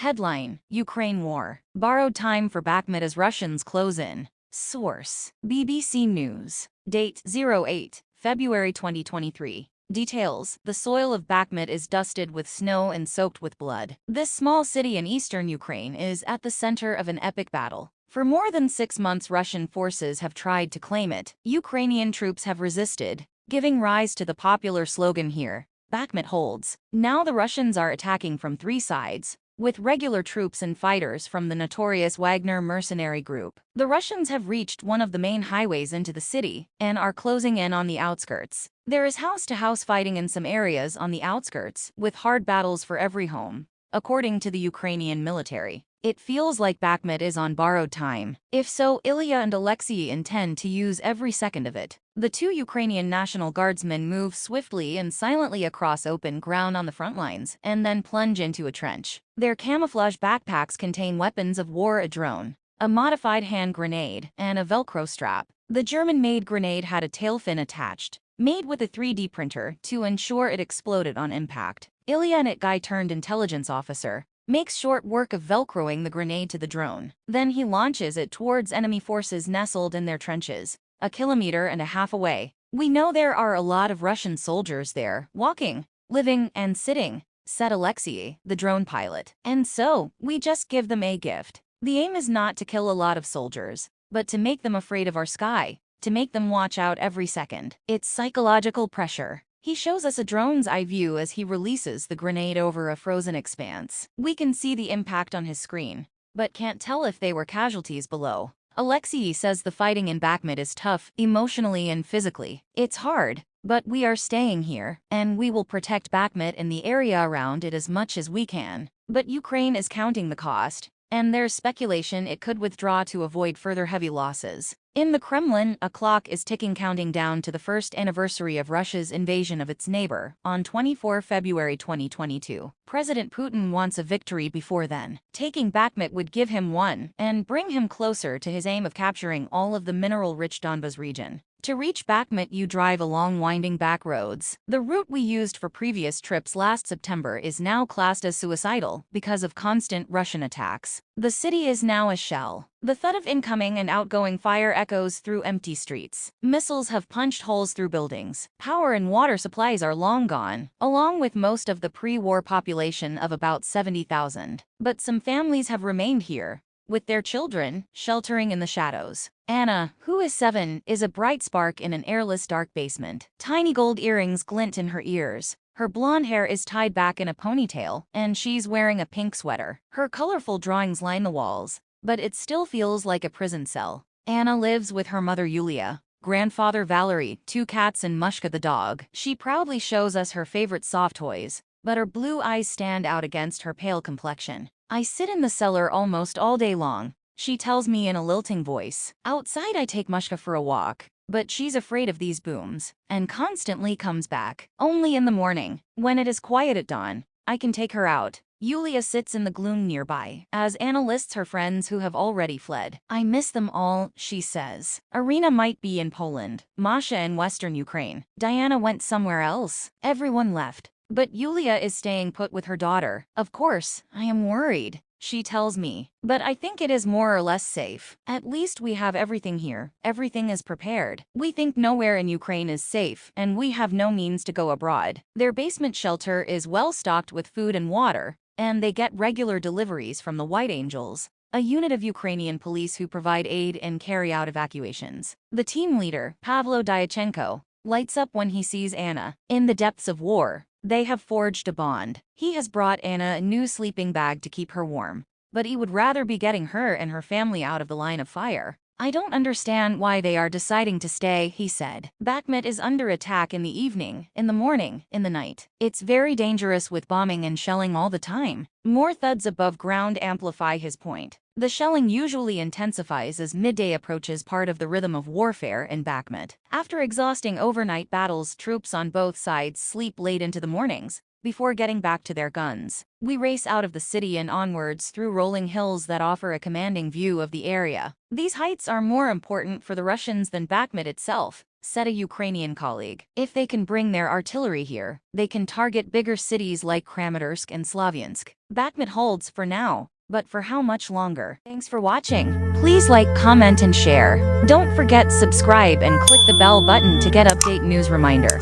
Headline: Ukraine War. Borrowed time for Bakhmut as Russians close in. Source: BBC News. Date: 08 February 2023. Details: the soil of Bakhmut is dusted with snow and soaked with blood. This small city in eastern Ukraine is at the center of an epic battle. For more than 6 months, Russian forces have tried to claim it. Ukrainian troops have resisted, giving rise to the popular slogan here, "Bakhmut holds." Now the Russians are attacking from 3 sides, with regular troops and fighters from the notorious Wagner mercenary group. The Russians have reached one of the main highways into the city and are closing in on the outskirts. There is house-to-house fighting in some areas on the outskirts, with hard battles for every home, according to the Ukrainian military. It feels like Bakhmut is on borrowed time. If so, Ilya and Alexei intend to use every second of it. The 2 Ukrainian National Guardsmen move swiftly and silently across open ground on the front lines and then plunge into a trench. Their camouflage backpacks contain weapons of war: a drone, a modified hand grenade, and a Velcro strap. The German-made grenade had a tail fin attached, made with a 3D printer to ensure it exploded on impact. Ilya, an IT-turned-intelligence officer, makes short work of velcroing the grenade to the drone. Then he launches it towards enemy forces nestled in their trenches, 1.5 kilometers away. "We know there are a lot of Russian soldiers there, walking, living, and sitting," said Alexei, the drone pilot. "And so, we just give them a gift. The aim is not to kill a lot of soldiers, but to make them afraid of our sky, to make them watch out every second. It's psychological pressure." He shows us a drone's eye view as he releases the grenade over a frozen expanse. We can see the impact on his screen, but can't tell if they were casualties below. Alexei says the fighting in Bakhmut is tough, emotionally and physically. "It's hard, but we are staying here, and we will protect Bakhmut and the area around it as much as we can." But Ukraine is counting the cost, and there's speculation it could withdraw to avoid further heavy losses. In the Kremlin, a clock is ticking, counting down to the first anniversary of Russia's invasion of its neighbor on 24 February 2022. President Putin wants a victory before then. Taking Bakhmut would give him one and bring him closer to his aim of capturing all of the mineral-rich Donbas region. To reach Bakhmut, you drive along winding back roads. The route we used for previous trips last September is now classed as suicidal because of constant Russian attacks. The city is now a shell. The thud of incoming and outgoing fire echoes through empty streets. Missiles have punched holes through buildings. Power and water supplies are long gone, along with most of the pre-war population of about 70,000. But some families have remained here, with their children sheltering in the shadows. Anna, who is 7, is a bright spark in an airless dark basement. Tiny gold earrings glint in her ears. Her blonde hair is tied back in a ponytail, and she's wearing a pink sweater. Her colorful drawings line the walls, but it still feels like a prison cell. Anna lives with her mother Yulia, grandfather Valery, 2 cats, and Mushka the dog. She proudly shows us her favorite soft toys, but her blue eyes stand out against her pale complexion. "I sit in the cellar almost all day long," she tells me in a lilting voice. "Outside I take Mushka for a walk, but she's afraid of these booms, and constantly comes back. Only in the morning, when it is quiet at dawn, I can take her out." Yulia sits in the gloom nearby, as Anna lists her friends who have already fled. "I miss them all," she says. Irina might be in Poland, Masha in Western Ukraine. Diana went somewhere else. Everyone left. But Yulia is staying put with her daughter. "Of course, I am worried," she tells me, "but I think it is more or less safe. At least we have everything here. Everything is prepared. We think nowhere in Ukraine is safe, and we have no means to go abroad." Their basement shelter is well stocked with food and water, and they get regular deliveries from the White Angels, a unit of Ukrainian police who provide aid and carry out evacuations. The team leader, Pavlo Dyachenko, lights up when he sees Anna. In the depths of war, they have forged a bond. He has brought Anna a new sleeping bag to keep her warm, but he would rather be getting her and her family out of the line of fire. "I don't understand why they are deciding to stay," he said. "Bakhmut is under attack in the evening, in the morning, in the night. It's very dangerous with bombing and shelling all the time." More thuds above ground amplify his point. The shelling usually intensifies as midday approaches, part of the rhythm of warfare in Bakhmut. After exhausting overnight battles, troops on both sides sleep late into the mornings before getting back to their guns. We race out of the city and onwards through rolling hills that offer a commanding view of the area. These heights are more important for the Russians than Bakhmut itself. said a Ukrainian colleague. If they can bring their artillery here, they can target bigger cities like Kramatorsk and Slavyansk. Bakhmut holds for now, but for how much longer? Thanks for watching. Please like, comment, and share. Don't forget subscribe and click the bell button to get update news reminder.